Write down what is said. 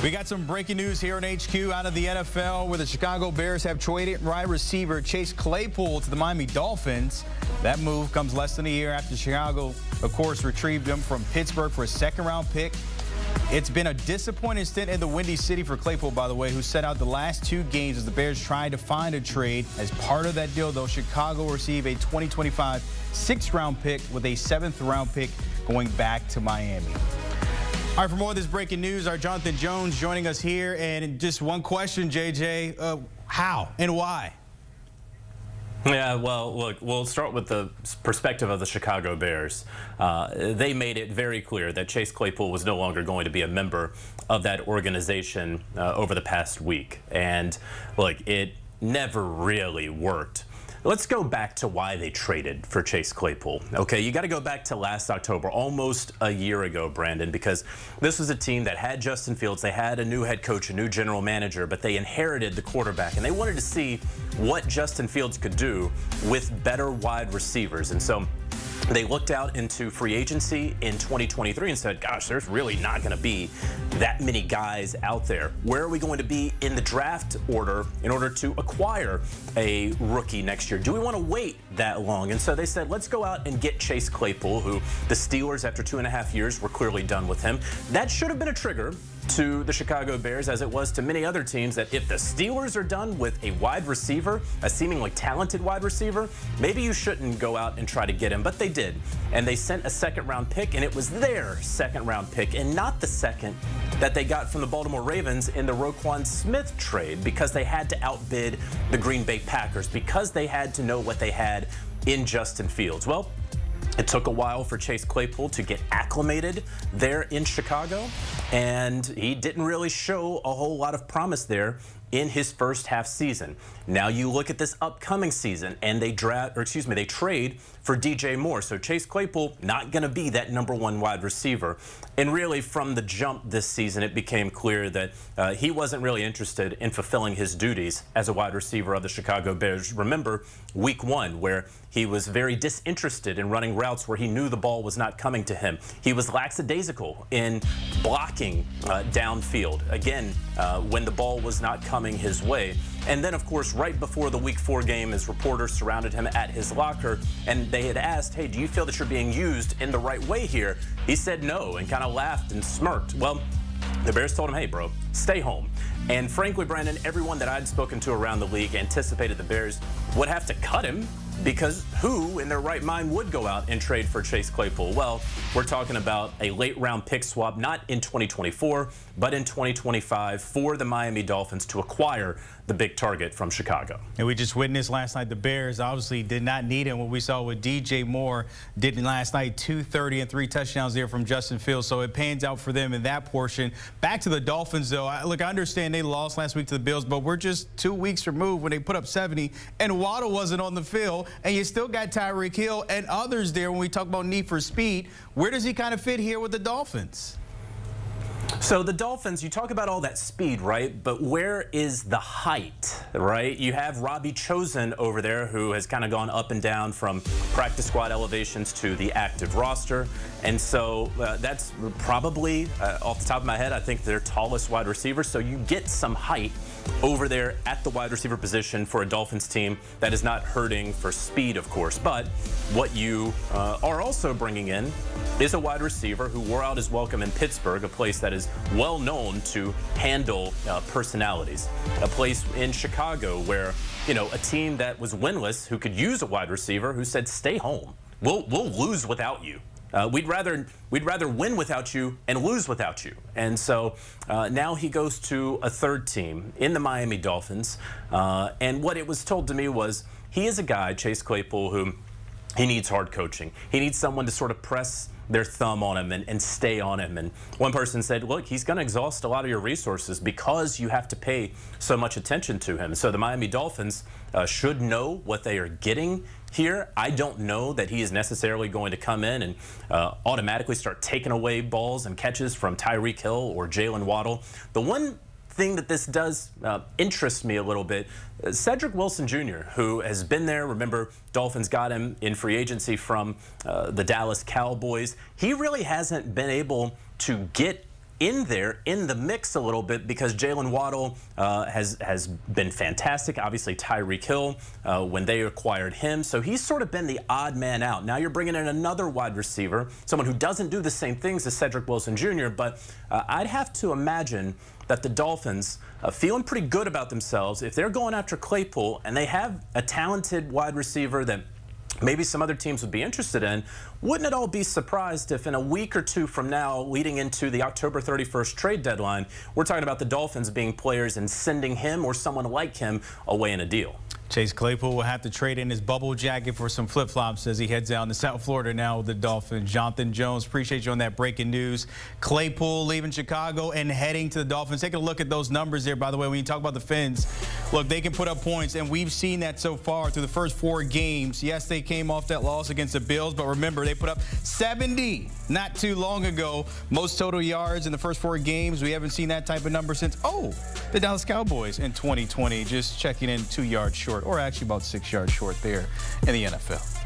We got some breaking news here on HQ out of the NFL, where the Chicago Bears have traded wide receiver Chase Claypool to the Miami Dolphins. That move comes less than a year after Chicago, of course, retrieved him from Pittsburgh for a second-round pick. It's been a disappointing stint in the Windy City for Claypool, by the way, who set out the last two games as the Bears tried to find a trade. As part of that deal, though, Chicago will receive a 2025 sixth-round pick with a seventh-round pick going back to Miami. All right, for more of this breaking news, our Jonathan Jones joining us here. And just one question, JJ, how and why? Yeah, well, look, we'll start with the perspective of the Chicago Bears. They made it very clear that Chase Claypool was no longer going to be a member of that organization over the past week. And, look, it never really worked. Let's go back to why they traded for Chase Claypool. Okay, you got to go back to last October, almost a year ago, Brandon, because this was a team that had Justin Fields. They had a new head coach, a new general manager, but they inherited the quarterback, and they wanted to see what Justin Fields could do with better wide receivers. And so they looked out into free agency in 2023 and said, gosh, there's really not going to be that many guys out there. Where are we going to be in the draft order in order to acquire a rookie next year? Do we want to wait that long? And so they said, let's go out and get Chase Claypool, who the Steelers, after 2.5 years, were clearly done with him. That should have been a trigger to the Chicago Bears, as it was to many other teams, that if the Steelers are done with a wide receiver, a seemingly talented wide receiver, maybe you shouldn't go out and try to get him. But they did, and they sent a second-round pick, and it was their second-round pick, and not the second that they got from the Baltimore Ravens in the Roquan Smith trade, because they had to outbid the Green Bay Packers, because they had to know what they had in Justin Fields. Well, it took a while for Chase Claypool to get acclimated there in Chicago, and he didn't really show a whole lot of promise there in his first half season. Now you look at this upcoming season, and they trade for DJ Moore. So Chase Claypool not going to be that #1 wide receiver. And really, from the jump this season, it became clear that he wasn't really interested in fulfilling his duties as a wide receiver of the Chicago Bears. Remember week 1, where he was very disinterested in running routes where he knew the ball was not coming to him. He was lackadaisical in blocking downfield, again, when the ball was not coming his way. And then, of course, right before the Week 4 game, his reporters surrounded him at his locker, and they had asked, hey, do you feel that you're being used in the right way here? He said no and kind of laughed and smirked. Well, the Bears told him, hey, bro, stay home. And frankly, Brandon, everyone that I'd spoken to around the league anticipated the Bears would have to cut him, because who in their right mind would go out and trade for Chase Claypool? Well, we're talking about a late-round pick swap, not in 2024, but in 2025 for the Miami Dolphins to acquire the big target from Chicago. And we just witnessed last night the Bears obviously did not need him. What we saw with DJ Moore did last night, 230 and 3 touchdowns there from Justin Fields. So it pans out for them in that portion. Back to the Dolphins, though. Look, I understand they lost last week to the Bills, but we're just 2 weeks removed when they put up 70, and Waddle wasn't on the field, and you still got Tyreek Hill and others there. When we talk about need for speed, where does he kind of fit here with the Dolphins? So the Dolphins, you talk about all that speed, right? But where is the height, right? You have Robbie Chosen over there, who has kind of gone up and down from practice squad elevations to the active roster. And so that's probably, off the top of my head, I think their tallest wide receiver. So you get some height over there at the wide receiver position for a Dolphins team that is not hurting for speed, of course. But what you are also bringing in is a wide receiver who wore out his welcome in Pittsburgh, a place that is well known to handle personalities. A place in Chicago where, you know, a team that was winless, who could use a wide receiver, who said, stay home. We'll lose without you. We'd rather win without you and lose without you. And so now he goes to a third team in the Miami Dolphins. And what it was told to me was, he is a guy, Chase Claypool, who he needs hard coaching. He needs someone to sort of press their thumb on him and stay on him. And one person said, look, he's going to exhaust a lot of your resources because you have to pay so much attention to him. So the Miami Dolphins should know what they are getting here. I don't know that he is necessarily going to come in and automatically start taking away balls and catches from Tyreek Hill or Jalen Waddle. The one thing that this does interest me a little bit, Cedric Wilson Jr., who has been there. Remember, Dolphins got him in free agency from the Dallas Cowboys. He really hasn't been able to get in there, in the mix a little bit, because Jalen Waddle has been fantastic. Obviously, Tyreek Hill, when they acquired him. So he's sort of been the odd man out. Now you're bringing in another wide receiver, someone who doesn't do the same things as Cedric Wilson Jr., but I'd have to imagine that the Dolphins, feeling pretty good about themselves, if they're going after Claypool and they have a talented wide receiver that maybe some other teams would be interested in, wouldn't it all be surprised if in a week or two from now, leading into the October 31st trade deadline, we're talking about the Dolphins being players and sending him or someone like him away in a deal? Chase Claypool will have to trade in his bubble jacket for some flip-flops as he heads down to South Florida now with the Dolphins. Jonathan Jones, appreciate you on that breaking news. Claypool leaving Chicago and heading to the Dolphins. Take a look at those numbers there, by the way, when you talk about the Fins. Look, they can put up points, and we've seen that so far through the first 4 games. Yes, they came off that loss against the Bills, but remember, they put up 70 not too long ago. Most total yards in the first 4 games. We haven't seen that type of number since, the Dallas Cowboys in 2020, just checking in 2 yards short, or actually about 6 yards short there in the NFL.